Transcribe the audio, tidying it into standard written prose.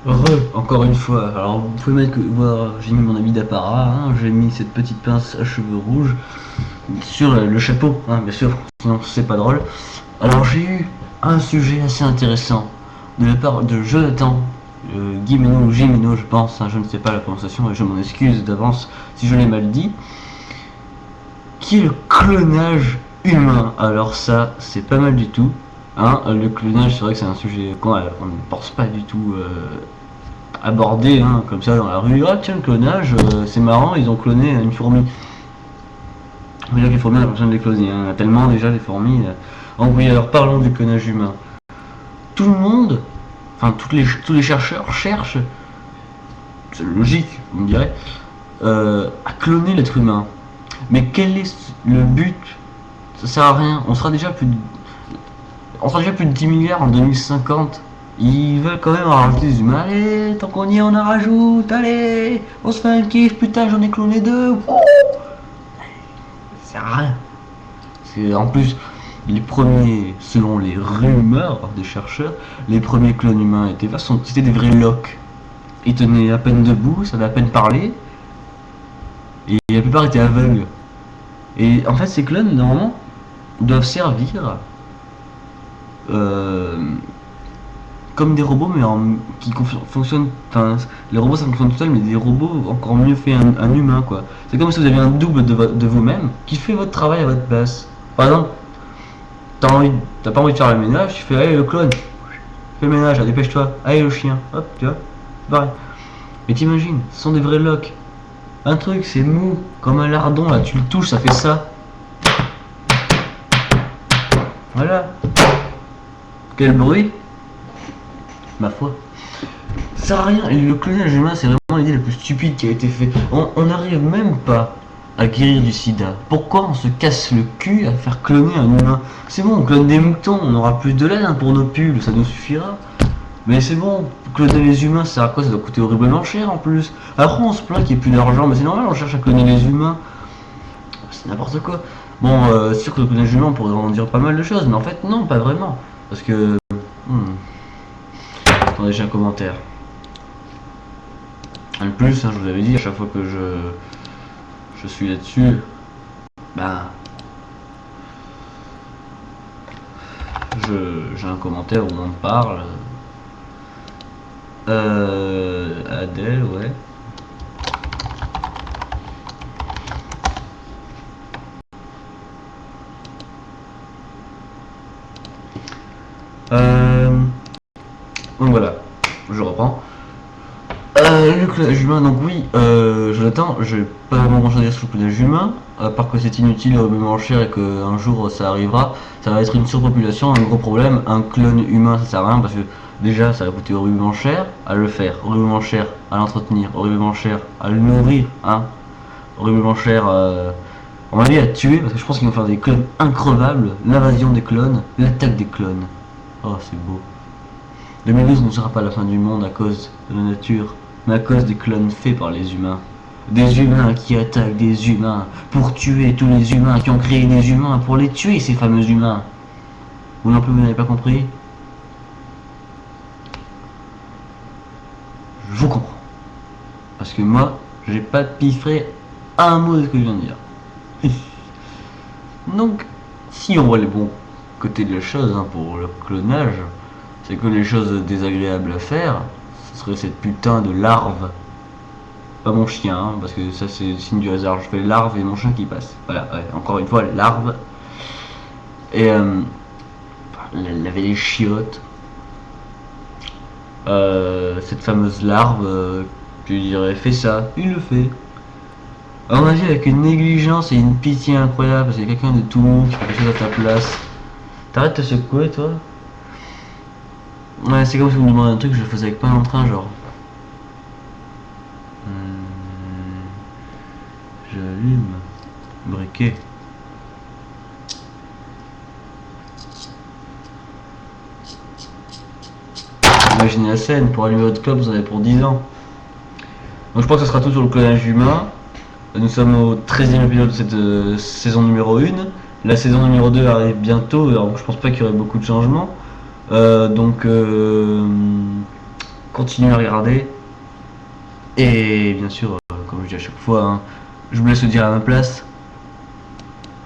Heureux, encore une fois. Alors vous pouvez mettre que voir, j'ai mis mon ami d'apparat, hein, j'ai mis cette petite pince à cheveux rouges sur le chapeau, hein, bien sûr, sinon c'est pas drôle. Alors j'ai eu un sujet assez intéressant de la part de Jonathan Guimeno ou Gimeno, je pense, hein, je ne sais pas la prononciation et je m'en excuse d'avance si je l'ai mal dit, qui est le clonage humain. Alors ça, c'est pas mal du tout. Hein, le clonage, c'est vrai que c'est un sujet qu'on ne pense pas du tout aborder, hein, comme ça dans la rue. Ah tiens, le clonage, c'est marrant, ils ont cloné une fourmi. Déjà que les fourmis, on a besoin de les cloner, hein, tellement déjà les fourmis. Donc oui, alors parlons du clonage humain. Tout le monde, enfin tous les chercheurs cherchent, c'est logique, on dirait, à cloner l'être humain. Mais quel est le but? Ça sert à rien. On sera déjà plus de 10 milliards en 2050. Ils veulent quand même en rajouter des humains. Allez, tant qu'on y est, on en rajoute. Allez, on se fait un kiff. Putain, j'en ai cloné deux. Oh, ça sert à rien. En plus, les premiers, selon les rumeurs des chercheurs, les premiers clones humains c'était des vrais loques. Ils tenaient à peine debout, savaient à peine parler. Et la plupart étaient aveugles. Et en fait, ces clones, normalement, doivent servir comme des robots, mais qui fonctionnent. Enfin, les robots ça fonctionne tout seul, mais des robots encore mieux fait un humain, quoi. C'est comme si vous aviez un double de vous-même qui fait votre travail à votre place. Par exemple, t'as pas envie de faire le ménage, tu fais allez le clone, fais le ménage, dépêche-toi, allez le chien, hop, tu vois, pareil. Mais t'imagines, ce sont des vrais locks. Un truc, c'est mou, comme un lardon, là, tu le touches, ça fait ça. Voilà. Quel bruit? Ma foi. Ça sert à rien. Et le clonage humain, c'est vraiment l'idée la plus stupide qui a été faite. On n'arrive même pas à guérir du sida. Pourquoi on se casse le cul à faire cloner un humain? C'est bon, on clone des moutons, on aura plus de laine pour nos pulls, ça nous suffira. Mais c'est bon, cloner les humains, ça sert à quoi? Ça doit coûter horriblement cher en plus. Après on se plaint qu'il n'y ait plus d'argent, mais c'est normal, on cherche à cloner les humains. C'est n'importe quoi. Bon, c'est sûr que le clonage humain, on pourrait en dire pas mal de choses, mais en fait non, pas vraiment. Parce que... Attendez, j'ai un commentaire. En plus, hein, je vous avais dit, à chaque fois que je suis là-dessus, bah, j'ai un commentaire où on parle. Adèle, ouais. Donc voilà, je reprends. Le clonage humain, donc oui, Jonathan, j'ai pas vraiment grand chose à dire sur le clonage humain, à part que c'est inutile, horriblement cher et qu'un jour ça arrivera. Ça va être une surpopulation, un gros problème. Un clone humain ça sert à rien parce que déjà ça va coûter horriblement cher à le faire, horriblement cher à l'entretenir, horriblement cher à le nourrir, hein, horriblement cher on va dire à tuer parce que je pense qu'ils vont faire des clones increvables, l'invasion des clones, l'attaque des clones. Oh, c'est beau. 2012 ne sera pas la fin du monde à cause de la nature, mais à cause des clones faits par les humains. Des humains qui attaquent des humains pour tuer tous les humains qui ont créé des humains pour les tuer, ces fameux humains. Vous non plus, vous n'avez pas compris? Je vous comprends. Parce que moi, j'ai pas piffré un mot de ce que je viens de dire. Donc, si on voit les bons côtés de la chose, hein, pour le clonage, c'est que les choses désagréables à faire, ce serait cette putain de larve. Pas mon chien, hein, parce que ça c'est le signe du hasard. Je fais larve et mon chien qui passe. Voilà, ouais, encore une fois, larve. Et laver les chiottes. Cette fameuse larve, je lui dirais, fais ça. Il le fait. À mon avis, avec une négligence et une pitié incroyable, parce qu'il y a quelqu'un de tout le monde qui fait quelque chose à ta place. T'arrêtes de te secouer, toi? Ouais, c'est comme si vous me demandez un truc que je le faisais avec pas en train, genre. J'allume. Briquet. Imaginez la scène, pour allumer votre club, vous en avez pour 10 ans. Donc je pense que ce sera tout sur le clonage humain. Nous sommes au 13e épisode de cette saison numéro 1. La saison numéro 2 arrive bientôt, alors je pense pas qu'il y aurait beaucoup de changements. Donc continue à regarder. Et bien sûr, comme je dis à chaque fois, hein, je vous laisse le dire à ma place.